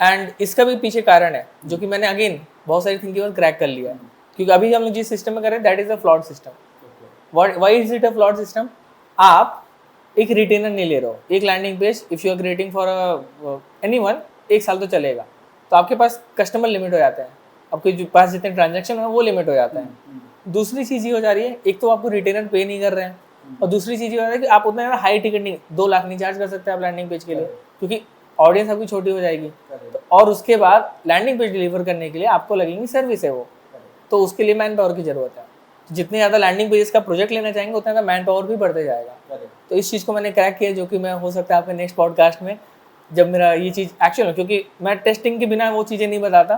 And इसका भी पीछे कारण है जो कि मैंने अगेन बहुत सारी थिंकिंग और क्रैक कर लिया है, क्योंकि अभी हम लोग जिस सिस्टम में कर रहे हैं that is a flawed system. Why is it a flawed system? आप एक रिटेनर नहीं ले रहे हो, एक landing page if you are creating for anyone, 1 साल तो चलेगा, तो आपके पास कस्टमर लिमिट हो जाते हैं, आपके जो पास जितने ट्रांजेक्शन है वो लिमिट हो जाता है। दूसरी चीज़ ये हो जा रही है, एक तो आपको रिटेनर पे नहीं कर रहे हैं, और दूसरी चीज़ ये हो रहा है कि आप उतना ज़्यादा हाई टिकट नहीं, 2 लाख नहीं चार्ज कर सकते आप लैंडिंग पेज के लिए, क्योंकि ऑडियंस आपकी छोटी हो जाएगी। तो और उसके बाद लैंडिंग पेज डिलीवर करने के लिए आपको लगेंगी सर्विस है वो, तो उसके लिए मैन पावर की ज़रूरत है। जितने ज़्यादा लैंडिंग पेजेस का प्रोजेक्ट लेना चाहेंगे उतना ज़्यादा मैन पावर भी बढ़ते जाएगा। तो इस चीज़ को मैंने क्रैक किया, जो कि मैं हो सकता है आपके नेक्स्ट पॉडकास्ट में, जब मेरा ये चीज़ एक्चुअल, क्योंकि मैं टेस्टिंग के बिना वो चीज़ें नहीं बताता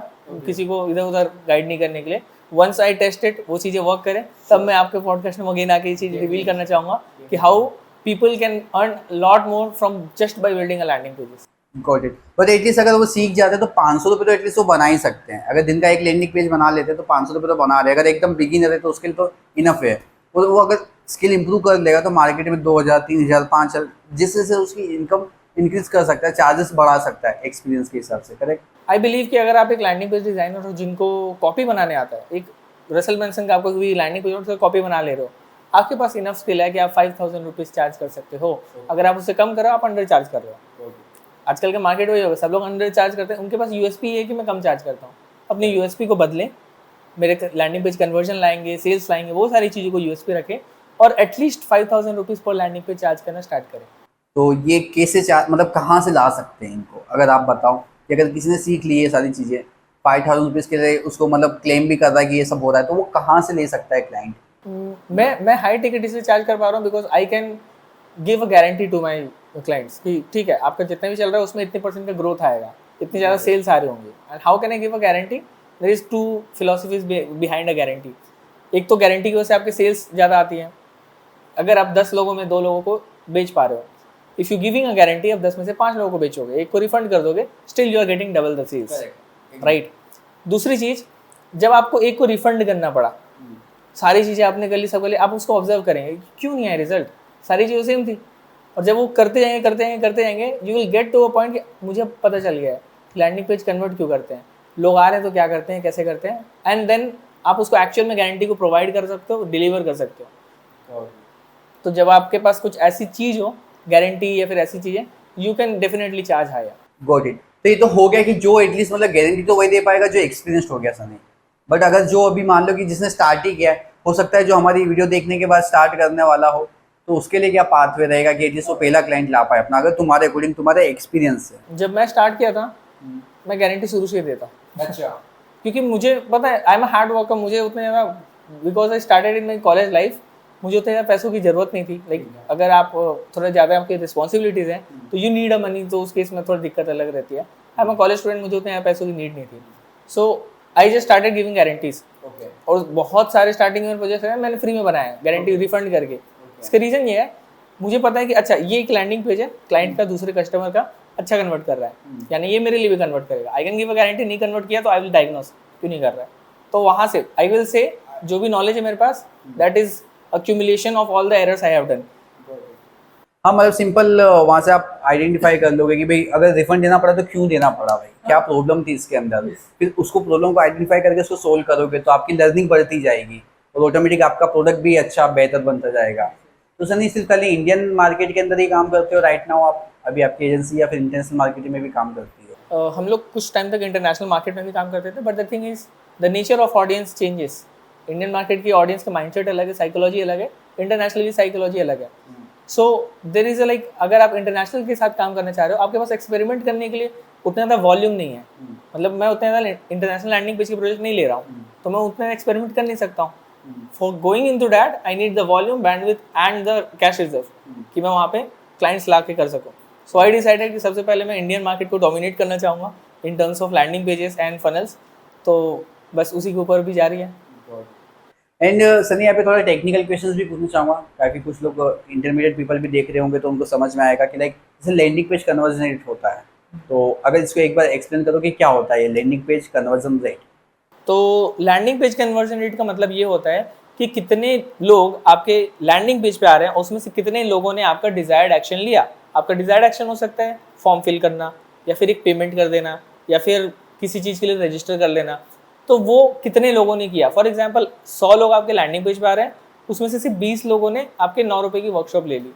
किसी को इधर उधर गाइड नहीं करने के लिए। वंस आई टेस्टेड, वो चीज़ें वर्क करें, तब मैं आपके पॉडकास्ट में अगेन आके ये चीज़ रिवील करना चाहूँगा कि how people can earn lot more from just by building a landing pages. Got it. But at least अगर वो सीख जाते हैं तो 500 रुपये तो एटलीस्ट वो बना ही सकते हैं। अगर दिन का एक लैंडिंग पेज बना लेते हैं तो 500 रुपये तो बना रहे। अगर एकदम बिगिनर है तो उसके लिए तो इनफ है। और वो अगर स्किल इंप्रूव कर लेगा तो मार्केट में 2000, 3000, 5000 जिससे से उसकी इनकम इंक्रीज कर सकता है, चार्जेस बढ़ा सकता है एक्सपीरियंस के हिसाब से। करेक्ट। आई बिलीव कि अगर आप एक लैंडिंग पेज डिजाइनर हो जिनको कॉपी बनाने आता है, एक रसल मेंसन का आपको भी लैंडिंग पेज से कॉपी बना ले रहे हो, आपके पास इनफ स्किल है कि आप 5000 रुपीज़ चार्ज कर सकते हो। अगर आप उससे कम करो, आप अंडर चार्ज कर रहे हो। आजकल के मार्केट वही होगा, सब लोग अंडर चार्ज करते हैं। उनके पास यूएसपी है कि मैं कम चार्ज करता हूँ। अपनी यूएसपी को बदलें, मेरे लैंडिंग पेज कन्वर्जन लाएंगे, सेल्स लाएंगे, वो सारी चीज़ों को यूएसपी रखें, और एटलीस्ट 5000 रुपीज़ पर लैंडिंग पेज चार्ज करना स्टार्ट करें। तो ये कैसे मतलब कहाँ से ला सकते हैं इनको, अगर आप बताओ कि अगर किसी ने सीख ली ये सारी चीज़ें 5000 रुपीज़ के लिए, उसको मतलब क्लेम भी कर रहा है कि ये सब हो रहा है, तो वो कहाँ से ले सकता है क्लाइंट? मैं हाई टिकट इसलिए चार्ज कर पा रहा हूँ because I can give a guarantee to my clients कि ठीक है, आपका जितना भी चल रहा है उसमें इतने % का ग्रोथ आएगा, इतनी ज़्यादा सेल्स आ रहे होंगे। And how can I give a guarantee? There is 2 philosophies behind a guarantee. एक तो गारंटी की वजह से आपके सेल्स ज़्यादा आती हैं। अगर आप 10 लोगों में 2 लोगों को बेच पा रहे हो, if you giving a guarantee, आप 10 में से 5 लोगों को बेचोगे, एक को रिफंड कर दोगे, still you are getting double the sales, right. दूसरी चीज़, जब आपको एक को रिफंड करना पड़ा, सारी चीज़ें आपने कर ली, सब कर ली, आप उसको ऑब्जर्व करेंगे क्यों नहीं आए रिजल्ट, सारी चीज़ें सेम थी। और जब वो करते जाएंगे, you will get to a point कि मुझे पता चल गया है लैंडिंग पेज कन्वर्ट क्यों करते हैं, लोग आ रहे हैं तो क्या करते हैं, कैसे करते हैं, एंड देन आप उसको एक्चुअल में गारंटी को प्रोवाइड कर सकते हो, डिलीवर कर सकते हो। तो जब आपके पास कुछ ऐसी चीज़ हो, गारंटी या फिर ऐसी चीज़ें, you can definitely charge higher. Got it. तो ये तो हो गया कि जो एटलीस्ट मतलब गारंटी तो वही दे पाएगा जो एक्सपीरियंस्ड हो गया सनी। बट अगर जो अभी मान लो कि जिसने स्टार्ट ही किया है, हो सकता है जो हमारी वीडियो देखने के बाद स्टार्ट करने वाला हो, तो उसके लिए क्या पाथवे रहेगा कि एटलीस्ट वो पहला क्लाइंट ला पाए अपना, अगर तुम्हारे अकॉर्डिंग तुम्हारे एक्सपीरियंस से? जब मैं स्टार्ट किया था, मैं गारंटी शुरू से ही देता। अच्छा। क्योंकि मुझे पता है I am a hard worker, मुझे उतने ज़्यादा, because I started in my college life, मुझे उतने ज़्यादा पैसों की ज़रूरत नहीं थी। लाइक अगर आप थोड़ा ज़्यादा आपकी रिस्पॉन्सिबिलिटीज़ हैं तो यू नीड अ मनी, तो उस केस में थोड़ी दिक्कत अलग रहती है। I am a college student, मुझे उतने ज़्यादा पैसों की नीड नहीं थी। So I just started giving guarantees. और बहुत सारे स्टार्टिंग में प्रोजेक्ट है मैंने फ्री में बनाया गारंटी रिफंड करके। इसका रीज़न ये है, मुझे पता है कि अच्छा ये एक लैंडिंग पेज है, क्लाइंट का दूसरे कस्टमर का अच्छा कन्वर्ट कर रहा है, यानी ये मेरे लिए भी कन्वर्ट करेगा। आई कैन गिव अ गारंटी, नहीं कन्वर्ट किया तो आई विल डायग्नोस क्यों नहीं कर रहा है। तो वहाँ से आई विल से जो भी नॉलेज है मेरे पास, that is accumulation of all the errors I have done. हाँ, मतलब सिंपल वहाँ से आप आइडेंटिफाई कर लोगे कि भाई अगर रिफंड देना पड़ा तो क्यों देना पड़ा, भाई क्या प्रॉब्लम थी इसके अंदर, फिर उसको प्रॉब्लम को आइडेंटिफाई करके उसको सोल्व करोगे तो आपकी लर्निंग बढ़ती जाएगी और ऑटोमेटिक आपका प्रोडक्ट भी अच्छा बेहतर बनता जाएगा। तो सनी, सिर्फ खाली इंडियन मार्केट के अंदर ही काम करते हो राइट नाउ आप, अभी आपकी एजेंसी या फिर इंटरनेशनल मार्केट में भी काम करती है? हम लोग कुछ टाइम तक इंटरनेशनल मार्केट में भी काम करते थे, but the thing is the nature of audience changes. Indian market की ऑडियंस का माइंडसेट अलग है, साइकोलॉजी अलग है, इंटरनेशनल की साइकोलॉजी अलग है। सो देर इज़ अ लाइक, अगर आप इंटरनेशनल के साथ काम करना चाह रहे हो, आपके पास एक्सपेरिमेंट करने के लिए उतना ज़्यादा वॉल्यूम नहीं है। मतलब मैं उतना ज़्यादा इंटरनेशनल लैंडिंग पेज के प्रोजेक्ट नहीं ले रहा हूँ, तो मैं उतना एक्सपेरिमेंट कर नहीं सकता हूँ। For going into that I need the volume, bandwidth and the cash reserve कि मैं वहाँ पे क्लाइंट्स ला के कर सकूँ। सो आई डिसाइडेड कि सबसे पहले मैं इंडियन मार्केट को डोमिनेट करना चाहूँगा in terms of landing pages and funnels. तो बस उसी के ऊपर भी जा रही है। एंड सनी, यहाँ पे थोड़ा टेक्निकल क्वेश्चंस भी पूछना चाहूँगा ताकि कुछ लोग इंटरमीडिएट पीपल भी देख रहे होंगे तो उनको समझ में आएगा कि लाइक जैसे लैंडिंग पेज कन्वर्जन रेट होता है, तो अगर इसको एक बार एक्सप्लेन करो कि क्या होता है ये लैंडिंग पेज कन्वर्जन रेट? तो लैंडिंग पेज कन्वर्जन रेट का मतलब ये होता है कि कितने लोग आपके लैंडिंग पेज पे आ रहे हैं, उसमें से कितने लोगों ने आपका डिजायर्ड एक्शन लिया। आपका डिजायर्ड एक्शन हो सकता है फॉर्म फिल करना, या फिर एक पेमेंट कर देना, या फिर किसी चीज़ के लिए रजिस्टर कर लेना। तो वो कितने लोगों ने किया। फॉर एग्जाम्पल 100 लोग आपके लैंडिंग पेज पे आ रहे हैं, उसमें से सिर्फ 20 लोगों ने आपके 9 रुपये की वर्कशॉप ले ली,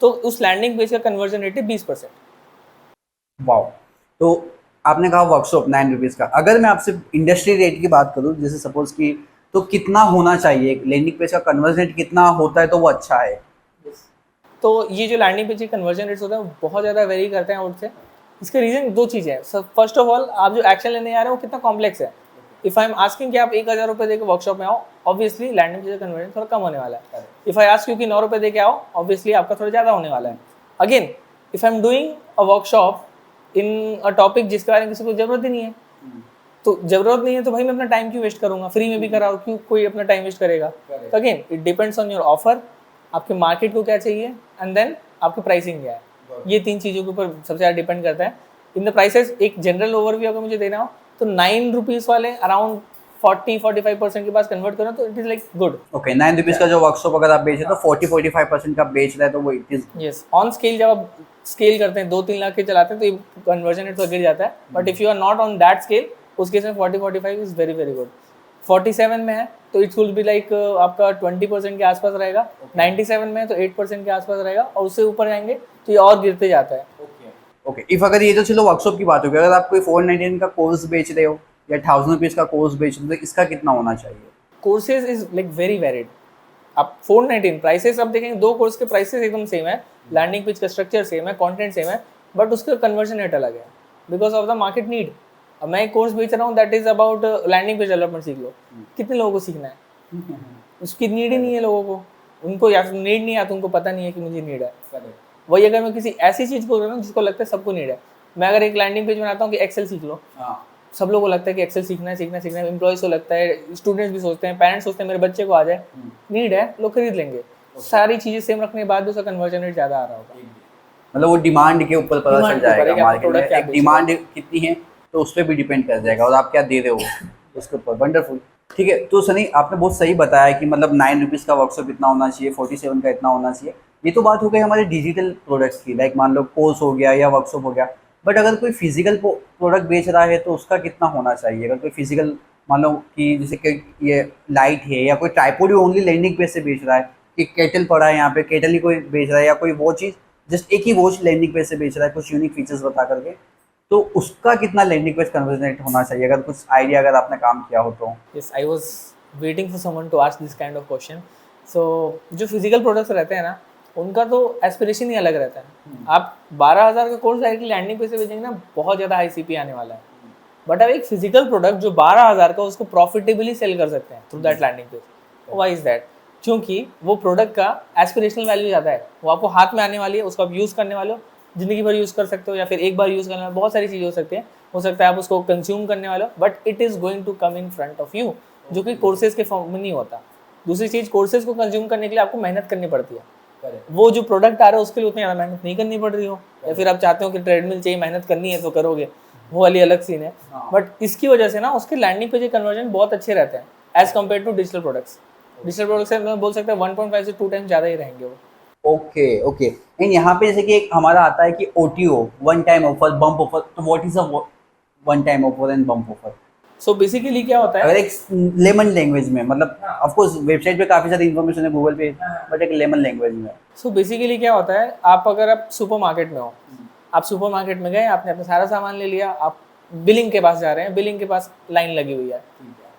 तो उस लैंडिंग पेज का कन्वर्जन रेट है 20%। वाओ। तो आपने कहा वर्कशॉप 9 रुपीज़ का, अगर मैं आपसे इंडस्ट्री रेट की बात करूँ जैसे सपोज कि, तो कितना होना चाहिए लैंडिंग पेज का कन्वर्जन रेट, कितना होता है तो वो अच्छा है? तो ये जो लैंडिंग पेज के कन्वर्जन रेट्स होते हैं वो बहुत ज़्यादा वेरी करते हैं आउट से। इसके रीज़न दो चीज़ें हैं। फर्स्ट ऑफ ऑल, आप जो एक्शन लेने आ रहे हो वो कितना कॉम्प्लेक्स है। इफ़ आई एम आस्किंग कि आप 1000 रुपये देकर वर्कशॉप में आओ, ऑब्वियसली लैंडिंग पेज का कन्वर्जन थोड़ा कम होने वाला है। इफ़ आई आस्क यू कि 9 रुपये दे के आओ, ऑब्वियसली आपका थोड़ा ज़्यादा होने वाला है। Again, if I am doing a workshop in a topic जिसके बारे में किसी को ज़रूरत ही नहीं है, तो ज़रूरत नहीं है तो भाई मैं अपना टाइम क्यों वेस्ट करूँगा? फ्री में भी कराओ, क्यों कोई अपना टाइम वेस्ट करेगा? तो again it depends on your offer, आपके मार्केट को क्या चाहिए, एंड देन आपकी प्राइसिंग क्या है। ये 3 चीज़ों के ऊपर सबसे ज़्यादा डिपेंड करता है। इन द प्राइसेस एक जनरल ओवरव्यू अगर मुझे देना हो तो 9 रुपीज़ वाले अराउंड 40-45% के पास कन्वर्ट करो तो it is like good. Okay, 9 rupees का जो वर्कशॉप अगर आप बेच रहे हो तो 40-45% का बेच रहे हैं तो वो it is. Yes, on scale जब आप स्केल करते हैं 2-3 लाख के चलाते हैं तो ये कन्वर्जन रेट तो गिर जाता है। But if you are not on that scale, उस केस में 40-45 इज़ वेरी वेरी गुड। 47 में है तो इट विल बी लाइक आपका 20% के आसपास रहेगा। 97 में है तो 8% के आसपास रहेगा, और उससे ऊपर जाएंगे तो ये और गिरते जाता है। ओके, इफ अगर ये तो चलो वर्कशॉप की बात होगी, अगर आप कोई 499 का कोर्स बेच रहे हो या 1000 रुपीज़ का कोर्स बेच रहे हो तो इसका कितना होना चाहिए? Courses is like very varied. आप 419 प्राइसेस अब देखेंगे, दो कोर्स के प्राइसेस एकदम सेम है, लैंडिंग पेज का स्ट्रक्चर सेम है, कंटेंट सेम है, बट उसका कन्वर्जन रेट अलग है because of the market need. अब मैं एक कोर्स बेच रहा हूँ that is about landing page development, सीख लो। कितने लोगों को सीखना है? उसकी नीड ही नहीं है लोगों को, उनको या फिर नीड नहीं है तो उनको पता नहीं है कि मुझे नीड है। वही अगर मैं किसी ऐसी चीज़ को कर रहा हूँ जिसको लगता है सबको नीड है, मैं अगर एक लैंडिंग पेज बनाता हूँ कि एक्सेल सीख लो, सब लोगों को लगता है कि एक्सेल सीखना है सीखना है सीखना है, एम्प्लॉयज़ को लगता है, स्टूडेंट्स भी सोचते हैं, पेरेंट्स सोचते हैं मेरे बच्चे को आ जाए, नीड है, लोग खरीद लेंगे। सारी चीज़ें सेम रखने के बाद भी उसका कन्वर्जन रेट ज़्यादा आ रहा होगा। मतलब वो डिमांड के ऊपर पता चल Demand के ऊपर है जाएगा कि आपका मार्केट में product क्या एक बेच डिमांड कितनी है, तो उस पर भी डिपेंड कर जाएगा और आप क्या दे रहे हो उसके ऊपर। वंडरफुल। ठीक है, तो सनी आपने बहुत सही बताया कि मतलब 9 रुपीज़ का वर्कशॉप इतना होना चाहिए, 47 का इतना होना चाहिए। ये तो बात हो गई हमारे डिजिटल प्रोडक्ट्स की, लाइक मान लो कोर्स हो गया या वर्कशॉप हो गया। बट अगर कोई फिजिकल प्रोडक्ट बेच रहा है तो उसका कितना होना चाहिए? अगर कोई फिजिकल मान लो कि जैसे कि ये लाइट है या कोई ट्राइपॉड ही ओनली लैंडिंग पेज से बेच रहा है, कि केटल पड़ा है यहाँ पे, केटल ही कोई बेच रहा है, या कोई वो चीज़ जस्ट एक ही वॉच लैंडिंग पेज से बेच रहा है कुछ यूनिक फीचर्स बता करके, तो उसका कितना लैंडिंग पेज कन्वर्जन रेट होना चाहिए? अगर कुछ आइडिया अगर आपने काम किया हो तो। Yes, I was waiting for someone to ask this kind of question. So जो फिजिकल प्रोडक्ट्स रहते हैं ना, उनका तो एस्पिरेशन ही अलग रहता है। आप 12,000 का कोर्स डायरेक्टली लैंडिंग पेज से बेचेंगे ना, बहुत ज़्यादा हाई सीपी आने वाला है। बट अब एक फिजिकल प्रोडक्ट जो 12,000 का, उसको प्रॉफिटेबली सेल कर सकते हैं through that landing page. Why is that? क्योंकि वो प्रोडक्ट का एस्पिरेशनल वैल्यू ज़्यादा है, वो आपको हाथ में आने वाली है, उसको आप यूज़ करने वाले हो, ज़िंदगी भर यूज़ कर सकते हो, या फिर एक बार यूज़ करने वाले, बहुत सारी चीज़ें हो सकती है। हो सकता है आप उसको कंज्यूम करने वाले हो, but it is going to come in front of you, जो कि कोर्सेज के फॉर्म में नहीं होता। दूसरी चीज़, कोर्सेज को कंज्यूम करने के लिए आपको मेहनत करनी पड़ती है। वो जो प्रोडक्ट आ रहा है उसके लिए उतनी ज़्यादा मेहनत नहीं करनी पड़ रही हो, या फिर आप चाहते हो कि ट्रेडमिल चाहिए, मेहनत करनी है तो करोगे, वो वाली अलग सीन है। बट इसकी वजह से ना उसके लैंडिंग पेज के कन्वर्जन बहुत अच्छे रहते हैं as compare to digital products. Digital product से मैं बोल सकता हूँ 1.5 से 2 टाइम ज़्यादा ही रहेंगे वो। ओके ओके, एंड यहाँ पे जैसे कि एक हमारा आता है कि OTO, one time offer, bump offer, तो what is a one time offer and bump offer? So basically क्या होता अगर है, एक लेमन लैंग्वेज में, मतलब ऑफ कोर्स वेबसाइट पे काफी सारी इन्फॉर्मेशन है गूगल पे, बट एक लेमन लैंग्वेज में। सो बेसिकली क्या होता है, आप अगर आप सुपर मार्केट में हो, आप सुपर मार्केट में गए, आपने अपना सारा सामान ले लिया, आप बिलिंग के पास जा रहे हैं, बिलिंग के पास लाइन लगी हुई है,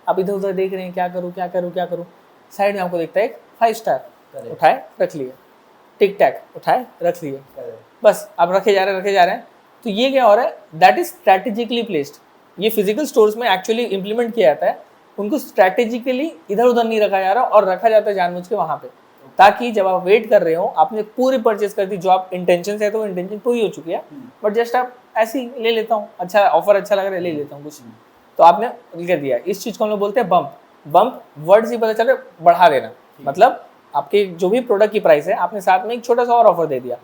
आप इधर उधर देख रहे हैं क्या करूँ क्या करूँ क्या करूँ, साइड में आपको दिखता है एक 5 स्टार, उठाए रख लिए, टिक टैक उठाए रख लिए, बस आप रखे जा रहे हैं। तो ये क्या हो रहा है, दैट इज स्ट्रैटेजिकली प्लेस्ड। ये फिजिकल स्टोर्स में एक्चुअली इंप्लीमेंट किया जाता है, उनको स्ट्रैटेजिकली इधर उधर नहीं रखा जा रहा, और रखा जाता है जानबूझ के वहाँ पे, ताकि जब आप वेट कर रहे हो, आपने पूरी परचेज कर दी, जो आप इंटेंशन से है तो वो इंटेंशन पूरी हो चुकी है, बट जस्ट आप ऐसे ही ले लेता हूँ, अच्छा ऑफर अच्छा लग रहा है ले लेता हूँ कुछ, तो आपने कर दिया। इस चीज़ को हम लोग बोलते हैं बम्प। बम्प वर्ड से पता चल रहा है बढ़ा देना, मतलब आपके जो भी प्रोडक्ट की प्राइस है, आपने साथ में एक छोटा सा और ऑफर दे दिया।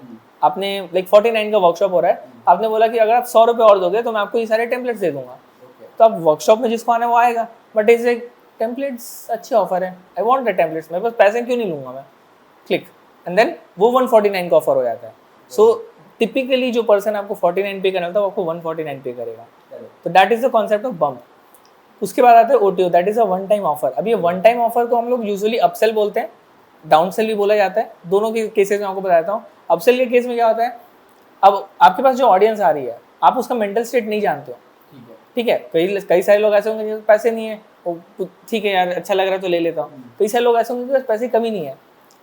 आपने लाइक 49 का वर्कशॉप हो रहा है, आपने बोला कि अगर आप 100 रुपये और दोगे तो मैं आपको ये सारे टेम्पलेट्स दे दूंगा। तो आप वर्कशॉप में जिसको आना है वो आएगा, बट इज एक टेम्पलेट्स अच्छी ऑफर है, आई वॉन्ट द टेम्पलेट्स, मैं बस पैसे क्यों नहीं लूंगा मैं, क्लिक, एंड देन वो 149 का ऑफर हो जाता है। सो टिपिकली जो पर्सन आपको 49 पे करना था वो आपको 149 पे करेगा। तो that is the concept of bump. उसके बाद आता है OTO, that is a one time offer. अब ये वन टाइम ऑफर को हम लोग यूजुअली अपसेल बोलते हैं, डाउन सेल भी बोला जाता है, दोनों के केसेस में आपको बताता हूँ। अपसेल के केस में क्या होता है, अब आपके पास जो ऑडियंस आ रही है, आप उसका मेंटल स्टेट नहीं जानते हो, ठीक है, कई कई सारे लोग ऐसे होंगे जिनके पास पैसे नहीं है, वो ठीक है यार अच्छा लग रहा है तो ले लेता हूँ। कई सारे लोग ऐसे होंगे जिनके पास पैसे कमी नहीं है,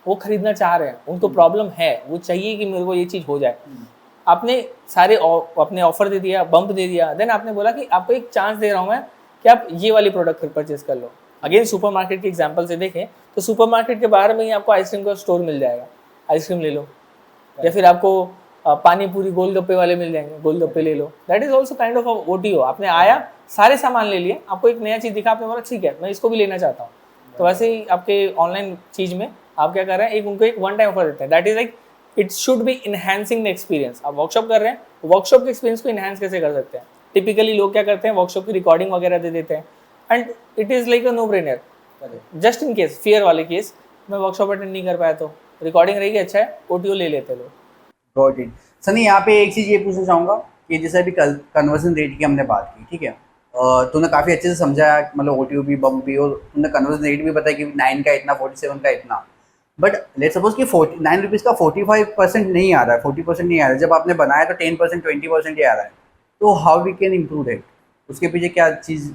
वो खरीदना चाह रहे हैं, उनको प्रॉब्लम है, वो चाहिए कि मेरे को ये चीज़ हो जाए। आपने सारे अपने ऑफर दे दिया, बम्प दे दिया, देन आपने बोला कि आपको एक चांस दे रहा हूँ मैं कि आप ये वाली प्रोडक्ट परचेज कर लो। अगेन सुपरमार्केट के एग्जांपल से देखें तो सुपरमार्केट के बाहर में ही आपको आइसक्रीम का स्टोर मिल जाएगा, आइसक्रीम ले लो, या फिर आपको पानी पूरी गोलगप्पे वाले मिल जाएंगे, गोलगप्पे ले लो। That is also kind of OTO। आपने आया, सारे सामान ले लिए, आपको एक नया चीज़ दिखा, आपने बोला ठीक है मैं इसको भी लेना चाहता हूँ। तो वैसे ही आपके ऑनलाइन चीज़ में आप क्या कर रहे हैं, एक उनको एक वन टाइम ऑफर देते हैं। That is like it should be enhancing the experience. आप वर्कशॉप कर रहे हैं, वर्कशॉप के एक्सपीरियंस को इनहेंस कैसे कर सकते हैं? टिपिकली लोग क्या करते हैं, वर्कशॉप की रिकॉर्डिंग वगैरह दे देते हैं, and it is like a no brainer. Just in case, fear वाले केस, मैं वर्कशॉप अटेंड नहीं कर पाया तो रिकॉर्डिंग रहेगी, अच्छा है OTO ले लेते लोग। Got it. सनी यहाँ पे एक चीज़ ये पूछना चाहूँगा कि जैसे अभी कल कन्वर्जन रेट की हमने बात की, ठीक है, तूने काफ़ी अच्छे से समझाया, मतलब OTO भी, बम भी, और तुमने कन्वर्जन रेट भी बताया कि 9 का इतना, 47 का इतना। बट लेट सपोज कि 49 रुपीज़ का 45% नहीं आ रहा है, 40% नहीं आ रहा है, जब आपने बनाया तो 10%, 20% ही आ रहा है, तो how we can improve it? उसके पीछे क्या चीज़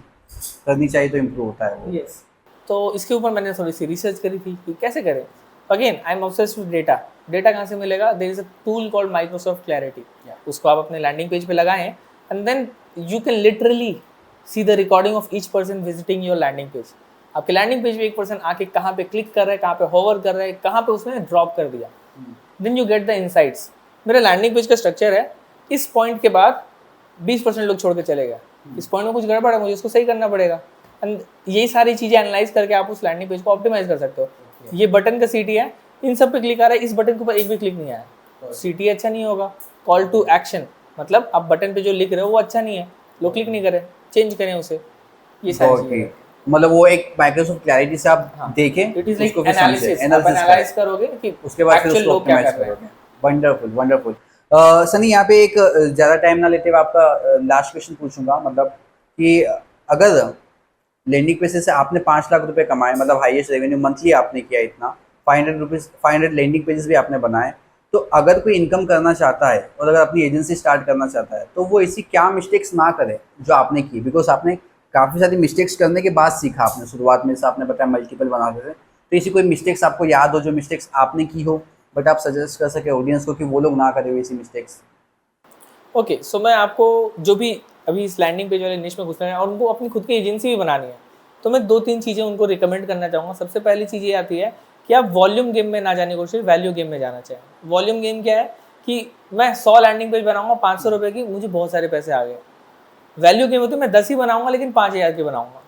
करनी चाहिए तो इम्प्रूव होता है वो? Yes. तो इसके ऊपर मैंने थोड़ी सी रिसर्च करी थी कि कैसे करें। Again I am obsessed with data. Data कहाँ से मिलेगा? There is a tool called Microsoft Clarity. उसको आप अपने लैंडिंग पेज पे लगाएं and then you can literally see the recording of each person visiting your landing page. आपके landing page पे एक पर्सन आके कहाँ पे क्लिक कर रहा है, कहाँ पे होवर कर रहा है, कहाँ पे उसने ड्रॉप कर दिया, then you get the insights. मेरा लैंडिंग पेज का स्ट्रक्चर है, इस पॉइंट के बाद 20% लोग छोड़ के चले गए, इस पॉइंट में कुछ गड़बड़ है, मुझे उसको सही करना पड़ेगा। एंड यही सारी चीज़ें एनालाइज करके आप उस लैंडिंग पेज को ऑप्टिमाइज कर सकते हो। ये बटन का CTA है, इन सब पे क्लिक आ रहा है, इस बटन के ऊपर एक भी क्लिक नहीं आया, CTA अच्छा नहीं होगा। कॉल टू एक्शन, मतलब आप बटन पे जो लिख रहे हो वो अच्छा नहीं है, लोग क्लिक नहीं करें, चेंज करें उसे। ये सारी चीज़ें, मतलब वो एक माइक्रोसॉफ्ट क्लैरिटी से आप देखें, इट इज लाइक उसको फिर समझें, एनालिसिस, आप एनालिसिस एनालाइज करें, करोगे कि उसके बाद फिर एक्चुअल उसको लोग क्या ऑप्टिमाइज कर रहे हैं। करोगे। Wonderful, wonderful. सनी यहाँ पे एक ज़्यादा टाइम ना लेते हुए आपका लास्ट क्वेश्चन पूछूंगा, मतलब कि अगर लैंडिंग पेज से आपने 5 लाख रुपए कमाए, मतलब हाईएस्ट रेवेन्यू मंथली आपने किया इतना, 500 लैंडिंग पेजेस भी आपने बनाए, तो अगर कोई इनकम करना चाहता है और अगर अपनी एजेंसी स्टार्ट करना चाहता है, तो वो ऐसी क्या मिस्टेक्स ना करे जो आपने की? बिकॉज आपने काफ़ी सारी मिस्टेक्स करने के बाद सीखा, आपने शुरुआत में से आपने बताया मल्टीपल बनाते थे, तो ऐसी कोई मिस्टेक्स आपको याद हो जो मिस्टेक्स आपने की हो, बट आप सजेस्ट कर सके ऑडियंस को कि वो लोग ना करें वैसी मिस्टेक्स? ओके, सो मैं आपको जो भी अभी इस लैंडिंग पेज वाले निश में घुस रहे हैं और उनको अपनी खुद की एजेंसी भी बनानी है, तो मैं 2-3 चीज़ें उनको रिकमेंड करना चाहूँगा। सबसे पहली चीज़ ये आती है कि आप वॉल्यूम गेम में ना जाने की कोशिश, वैल्यू गेम में जाना चाहिए। वॉल्यूम गेम क्या है कि मैं 100 लैंडिंग पेज बनाऊंगा 500 रुपये की, मुझे बहुत सारे पैसे आ गए। वैल्यू गेम होती है मैं 10 ही बनाऊंगा लेकिन 5000 की बनाऊंगा।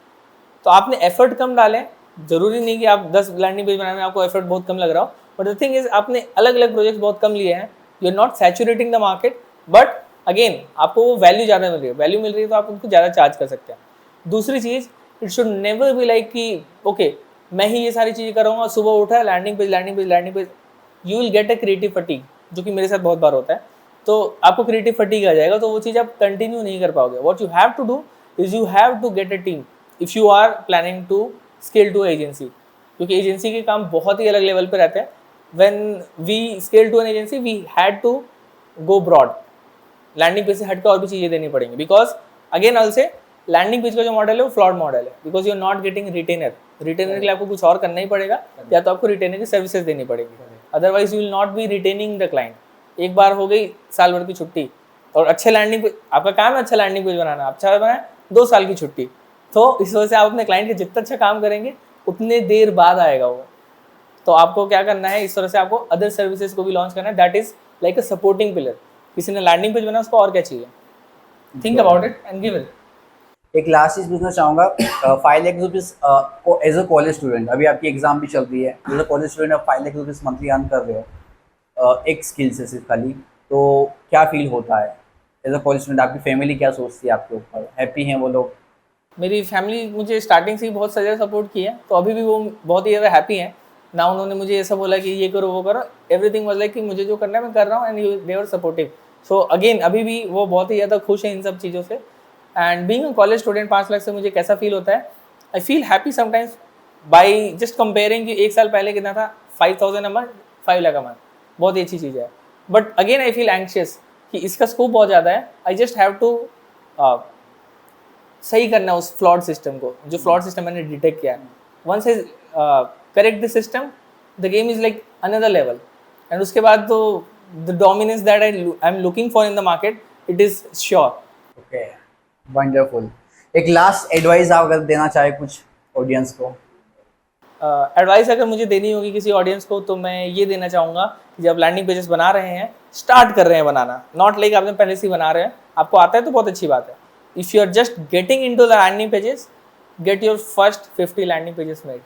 तो आपने एफर्ट कम डालें, जरूरी नहीं कि आप 10 लैंडिंग पेज बनाने में आपको एफर्ट बहुत कम लग रहा हो, बट द थिंग इज आपने अलग अलग प्रोजेक्ट बहुत कम लिए हैं, you are not saturating the market, but again आपको वो वैल्यू ज़्यादा मिल रही है, वैल्यू मिल रही है तो आप उनको ज़्यादा चार्ज कर सकते हैं। दूसरी चीज़, it should never be like कि ओके मैं ही ये सारी चीज़ें करूँगा, सुबह उठा landing page landing page landing page, you will get a creative fatigue, जो कि मेरे साथ बहुत बार होता है। तो आपको क्रिएटिव फटीग आ जाएगा, तो वो चीज़ आप कंटिन्यू नहीं कर पाओगे। What you have to do is you have to get a team if you are planning to scale to agency, क्योंकि एजेंसी के काम बहुत ही अलग लेवल पे रहते हैं। When we scale to an agency we had to go broad, landing page से हटकर और भी चीज़ें देनी पड़ेंगी, बिकॉज अगेन ऑल से लैंडिंग पेज का जो मॉडल है वो फ्लॉड मॉडल है, because you are not getting retainer. Retainer के लिए आपको कुछ और करना ही पड़ेगा, या तो आपको रिटेनर की सर्विसेज देनी पड़ेगी, otherwise you will not be retaining the client. एक बार हो गई साल भर की छुट्टी, और अच्छे लैंडिंग पेज, आपका काम है अच्छा लैंडिंग पेज बनाना, अच्छा बनाए 2 साल की छुट्टी, तो इस वजह से आप अपने क्लाइंट के जितना अच्छा काम करेंगे उतने देर बाद आएगा वो। तो आपको क्या करना है, इस तरह से आपको अदर सर्विसेज को भी लॉन्च करना है, that is like a supporting pillar. किसी ने लैंडिंग पेज बनाया, उसको और क्या चाहिए? Think about it and give it. एक लास्ट चीज पूछना चाहूँगा, 5 lakh rupees as a college student, अभी आपकी एग्जाम भी चल रही है, एज अ कॉलेज स्टूडेंट आप 5 लाख रुपीज़ मंथली अर्न कर रहे हो एक स्किल से सिर्फ खाली, तो क्या फील होता है एज अ कॉलेज स्टूडेंट? आपकी फैमिली क्या सोचती है आपके ऊपर? हैप्पी हैं वो लोग? मेरी फैमिली मुझे स्टार्टिंग से ही बहुत ज़्यादा सपोर्ट की है, तो अभी भी वो बहुत ही ज़्यादा हैप्पी हैं ना। उन्होंने मुझे ऐसा बोला कि ये करो वो करो, एवरीथिंग वाज लाइक कि मुझे जो करना है मैं कर रहा हूँ, and they were supportive. So again अभी भी वो बहुत ही ज़्यादा खुश हैं इन सब चीज़ों से। And being a college student 5 lakh से मुझे कैसा फील होता है, I feel happy sometimes by just comparing कि 1 साल पहले कितना था, 5000 a month, 5 lakh a month, बहुत ही अच्छी चीज़ है। But again I feel anxious कि इसका स्कोप बहुत ज़्यादा है। आई जस्ट हैव टू सही करना है उस फ्लॉड सिस्टम को, जो फ्लॉड सिस्टम मैंने डिटेक्ट किया है. Once I correct the system, the game is like another level. And उसके बाद तो the dominance that I am looking for in the market, it is sure. Okay, wonderful. एक last advice आप अगर देना चाहे कुछ ऑडियंस को. एडवाइस अगर मुझे देनी होगी किसी ऑडियंस को, तो मैं ये देना चाहूँगा कि जब लैंडिंग पेजेस बना रहे हैं, स्टार्ट कर रहे हैं बनाना, नॉट लाइक आपने पहले से ही बना रहे हैं, आपको आता है तो बहुत अच्छी बात है. If you are just getting in to the landing pages, get your first 50 landing pages made.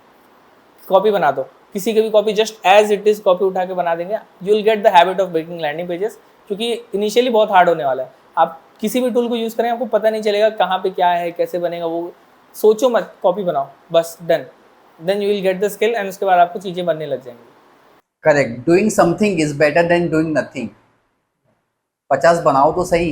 Copy बना दो, किसी की भी copy just as it is copy उठा के बना देंगे, you will get the habit of making landing pages. क्योंकि इनिशियली बहुत हार्ड होने वाला है. आप किसी भी टूल को यूज़ करें, आपको पता नहीं चलेगा कहाँ पे क्या है, कैसे बनेगा. वो सोचो मत, कॉपी बनाओ, बस done. Then you will get the skill and उसके बाद आपको चीज़ें बनने लग जाएंगी. Correct. Doing something is better than doing nothing. 50 बनाओ तो सही,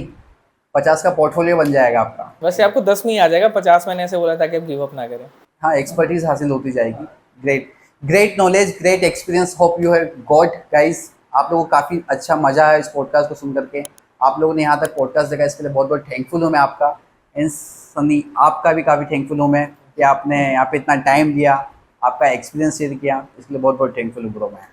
50 का पोर्टफोलियो बन जाएगा आपका. वैसे आपको 10 में ही आ जाएगा, 50 मैंने ऐसे बोला था कि आप गिव अप ना करें. हाँ, एक्सपर्टीज हासिल होती जाएगी. Great, great knowledge, great experience. Hope you have got guys. आप लोगों को काफ़ी अच्छा मजा है इस पॉडकास्ट को सुन करके. आप लोगों ने यहाँ तक पॉडकास्ट देखा, इसके लिए बहुत बहुत थैंकफुल हूँ मैं आपका. एंड सनी, आपका भी काफ़ी थैंकफुल हूँ मैं कि आपने यहाँ पे इतना टाइम दिया, आपका एक्सपीरियंस शेयर किया. इसके लिए बहुत बहुत थैंकफुल हूँ ब्रो मैं.